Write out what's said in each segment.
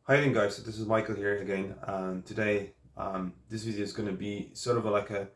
Hi again guys, so this is Michael here again, and today this video is going to be sort of like a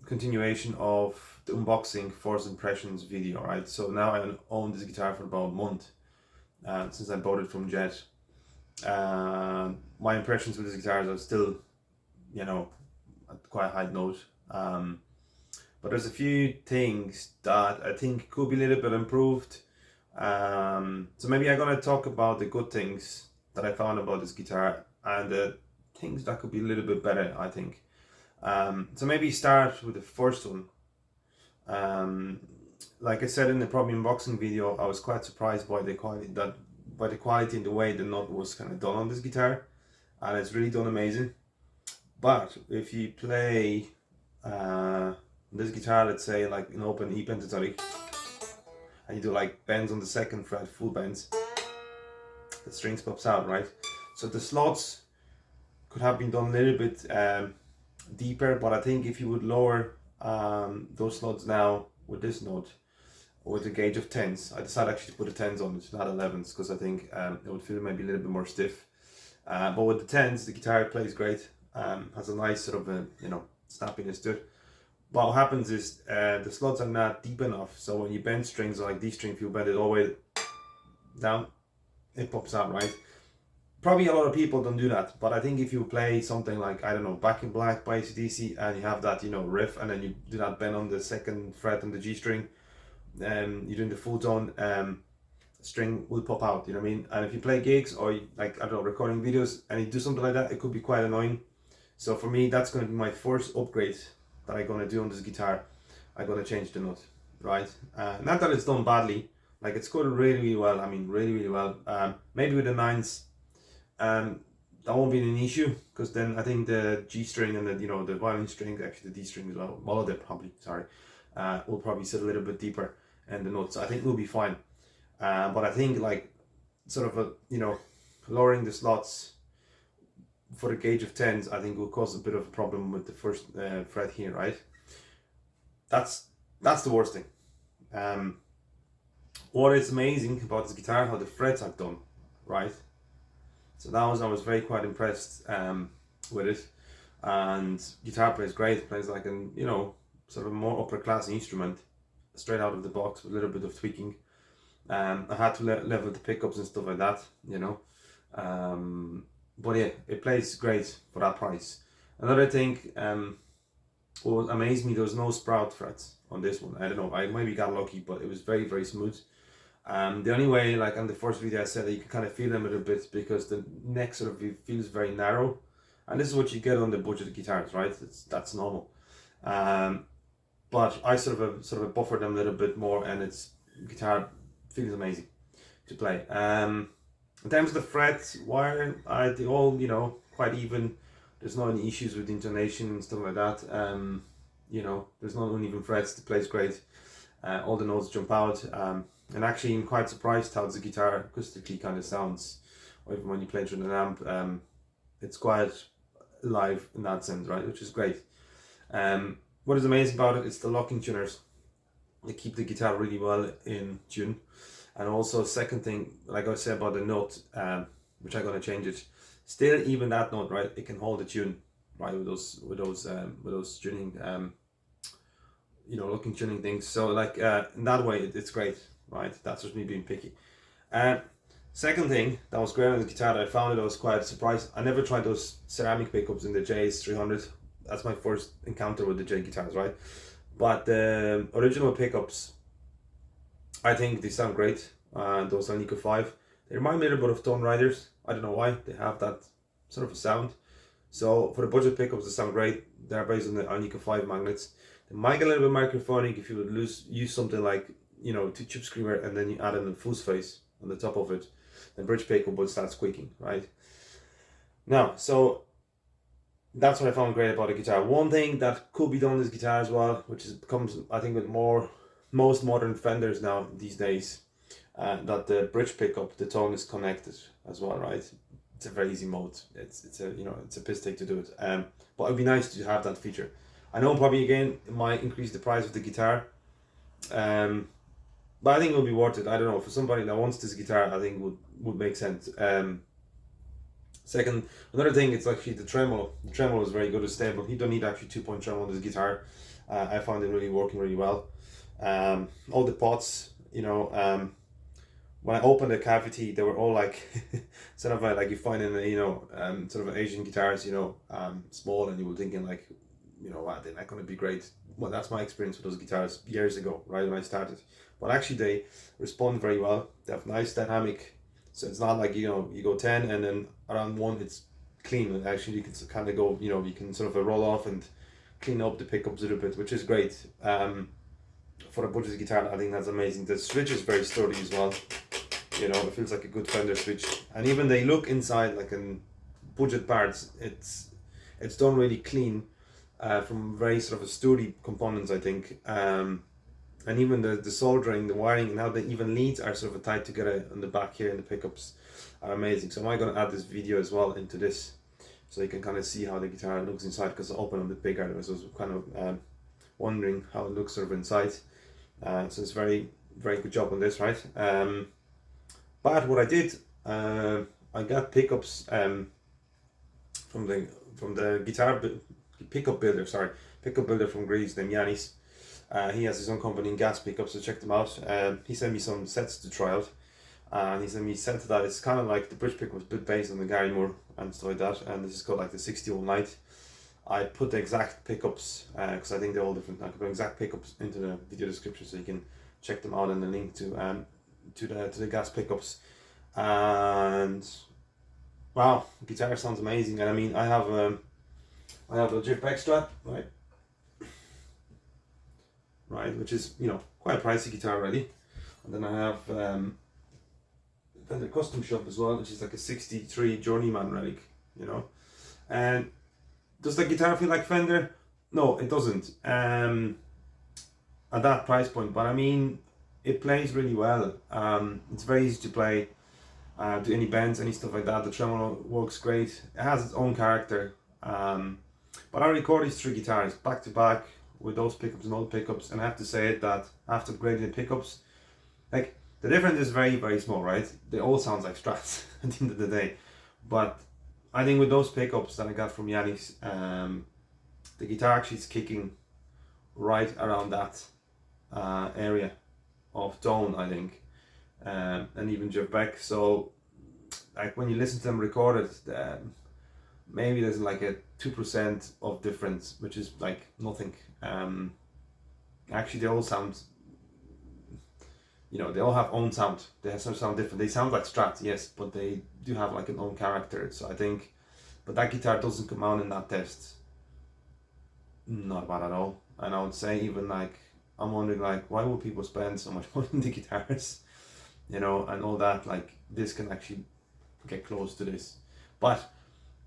continuation of the unboxing first impressions video, right? So now I own this guitar for about a month since I bought it from Jet. My impressions with this guitar are still, at quite a high note, but there's a few things that I think could be a little bit improved. So maybe I'm gonna talk about the good things that I found about this guitar and the things that could be a little bit better, I think. So maybe start with the first one. Like I said in the probably unboxing video, I was quite surprised by the quality and the way the note was kind of done on this guitar, and it's really done amazing. But if you play this guitar, let's say like an open E pentatonic, and you do like bends on the second fret, full bends, the strings pops out, right? So the slots could have been done a little bit deeper, but I think if you would lower those slots now with this note, with a gauge of 10s, I decided actually to put the 10s on it, not 11s, because I think it would feel maybe a little bit more stiff. But with the 10s, the guitar plays great, has a nice sort of a, snappiness to it. But what happens is the slots are not deep enough, so when you bend strings like these strings, if you bend it all the way down, it pops out, right? Probably a lot of people don't do that, but I think if you play something like, I don't know, Back in Black by AC/DC, and you have that, riff, and then you do that bend on the second fret on the G string, you're doing the full tone, string will pop out, you know what I mean? And if you play gigs or like, I don't know, recording videos, and you do something like that, it could be quite annoying. So for me, that's going to be my first upgrade that I'm going to do on this guitar. I'm going to change the nut, right? Not that it's done badly, like it's scored really, really well. I mean, really, really well. Maybe with the 9s, that won't be an issue, because then I think the G string and the violin string, actually the D string as well, all of them probably, sorry, will probably sit a little bit deeper in the notes. I think we'll be fine. But I think like sort of lowering the slots for the gauge of 10s, I think will cause a bit of a problem with the first fret here, right? That's the worst thing. What is amazing about this guitar, how the frets are done, right? So I was very quite impressed with it, and guitar plays great, plays like an sort of a more upper class instrument, straight out of the box with a little bit of tweaking. I had to level the pickups and stuff like that, but yeah, it plays great for that price. Another thing, what amazed me, there was no sprout frets on this one. I don't know, I maybe got lucky, but it was very, very smooth. The only way, like on the first video I said, that you can kind of feel them a little bit because the neck sort of feels very narrow, and this is what you get on the budget guitars, right? That's normal. But I sort of buffered them a little bit more, and its guitar feels amazing to play. In terms of the frets, they all quite even. There's not any issues with intonation and stuff like that. There's no uneven frets. It plays great. All the notes jump out. And actually, I'm quite surprised how the guitar acoustically kind of sounds, or even when you play through an amp. It's quite live in that sense, right? Which is great. What is amazing about it is the locking tuners. They keep the guitar really well in tune. And also, second thing, like I said about the note, which I'm gonna change it. Still, even that note, right? It can hold the tune, right? With those tuning, locking tuning things. So like in that way, it's great, right? That's just me being picky. Second thing that was great on the guitar that I found, I was quite surprised. I never tried those ceramic pickups in the Js-380. That's my first encounter with the J guitars, right? But the original pickups, I think they sound great. Those Alnico 5, they remind me a little bit of Tone Riders. I don't know why, they have that sort of a sound. So for the budget pickups, they sound great. They're based on the Alnico 5 magnets. They might get a little bit microphonic if you would use something like, Tube Screamer, and then you add in a fuzz face on the top of it. The bridge pickup will start squeaking, right? Now, so that's what I found great about the guitar. One thing that could be done on this guitar as well, which comes, I think, with most modern Fenders now these days, that the bridge pickup, the tone is connected as well, right? It's a very easy mode. It's a piss take to do it. But it'd be nice to have that feature. I know probably again it might increase the price of the guitar, but I think it will be worth it. I don't know, for somebody that wants this guitar, I think would make sense. Second, another thing, it's actually the tremolo. The tremolo is very good, it's stable. You don't need actually 2-point tremolo on this guitar. I found it really working really well. All the pots, you know, when I opened the cavity, they were all like sort of like you find in the, you know, sort of Asian guitars, you know, small, and you were thinking like, you know, they're not going to be great. Well, that's my experience with those guitars years ago, right when I started. But actually, they respond very well. They have nice dynamic, so it's not like, you know, you go 10 and then around 1 it's clean. And actually, you can kind of go, you know, you can sort of roll off and clean up the pickups a little bit, which is great. For a budget guitar, I think that's amazing. The switch is very sturdy as well. You know, it feels like a good Fender switch, and even they look inside like in budget parts. It's done really clean, from very sort of a sturdy components, I think. And even the soldering, the wiring, and how the even leads are sort of tied together on the back here, and the pickups are amazing. So I'm going to add this video as well into this, so you can kind of see how the guitar looks inside, because I opened a bit bigger. I was kind of wondering how it looks sort of inside. So it's very good job on this, right? But what I did, I got pickups from the guitar pickup builder from Greece named Yanis. He has his own company in gas pickups, so check them out. He sent me some sets to try out, and he sent me a set that it's kind of like the bridge pickup was a bit based on the Gary Moore and stuff like that, and this is called like the 60 Light. I put the exact pickups, because I think they're all different. I can put exact pickups into the video description, so you can check them out, and the link to the gas pickups. And wow, the guitar sounds amazing. And I mean, I have a Jif Strat, right, which is, you know, quite a pricey guitar already. And then I have Fender Custom Shop as well, which is like a 63 Journeyman relic, you know. And does the guitar feel like Fender? No, it doesn't. At that price point, but I mean, it plays really well. It's very easy to play. Do any bends, any stuff like that. The tremolo works great. It has its own character. But I record these 3 guitars back to back with those pickups and all the pickups, and I have to say that after upgrading the pickups, like the difference is very small, right? They all sound like Strats at the end of the day. But I think with those pickups that I got from Yanis, the guitar actually is kicking right around that area of tone, I think, and even Jeff Beck. So like when you listen to them recorded, maybe there's like a 2% of difference, which is like nothing. Actually, they all sound, you know, they all have own sound. They have some sound different. They sound like Strats, yes, but they do have like an own character. So I think, but that guitar doesn't come out in that test. Not bad at all. And I would say even like, I'm wondering like, why would people spend so much money on the guitars, you know, and all that. Like this can actually get close to this. But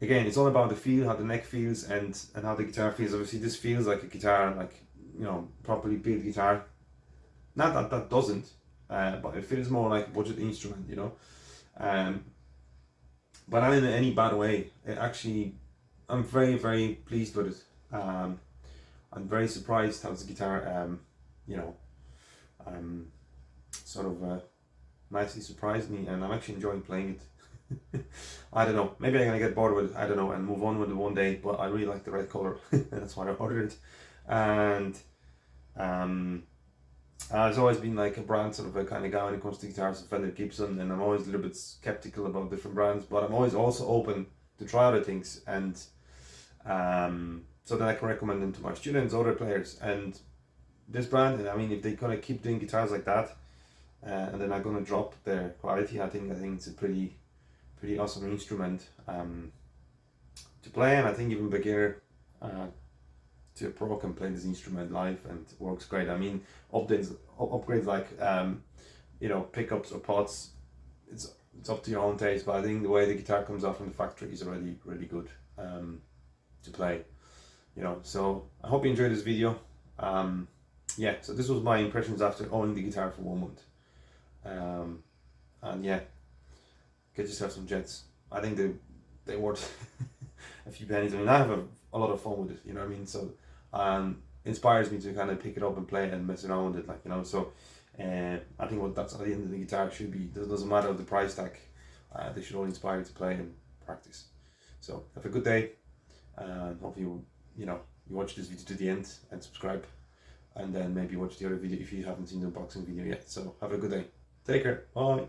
again, it's all about the feel, how the neck feels, and how the guitar feels. Obviously this feels like a guitar, like, you know, properly built guitar. Not that that doesn't, but it feels more like a budget instrument, you know. But not in any bad way. It actually, I'm very pleased with it. I'm very surprised how this guitar, you know, sort of nicely surprised me, and I'm actually enjoying playing it. I don't know, maybe I'm gonna get bored with it, I don't know, and move on with it one day, but I really like the red color, and that's why I ordered it. And it's always been like a brand sort of a kind of guy when it comes to guitars, Fender, Gibson, and I'm always a little bit skeptical about different brands, but I'm always also open to try other things, and so that I can recommend them to my students, other players. And this brand, and I mean, if they kind of keep doing guitars like that, and they're not going to drop their quality, I think it's a pretty awesome instrument to play. And I think even beginner to a pro can play this instrument live, and it works great. I mean, upgrades like you know, pickups or pots, it's up to your own taste, but I think the way the guitar comes out from the factory is already really good to play, you know. So I hope you enjoyed this video. Yeah, so this was my impressions after owning the guitar for 1 month. And yeah, get yourself some Jets. I think they worth a few pennies. I mean, I have a lot of fun with it, you know what I mean? So inspires me to kind of pick it up and play it and mess around with it, like, you know. So I think what that's at the end of the guitar should be, it doesn't matter the price tag, they should all inspire you to play and practice. So have a good day, and hope you watch this video to the end and subscribe, and then maybe watch the other video if you haven't seen the unboxing video yet. So have a good day. Take care. Bye.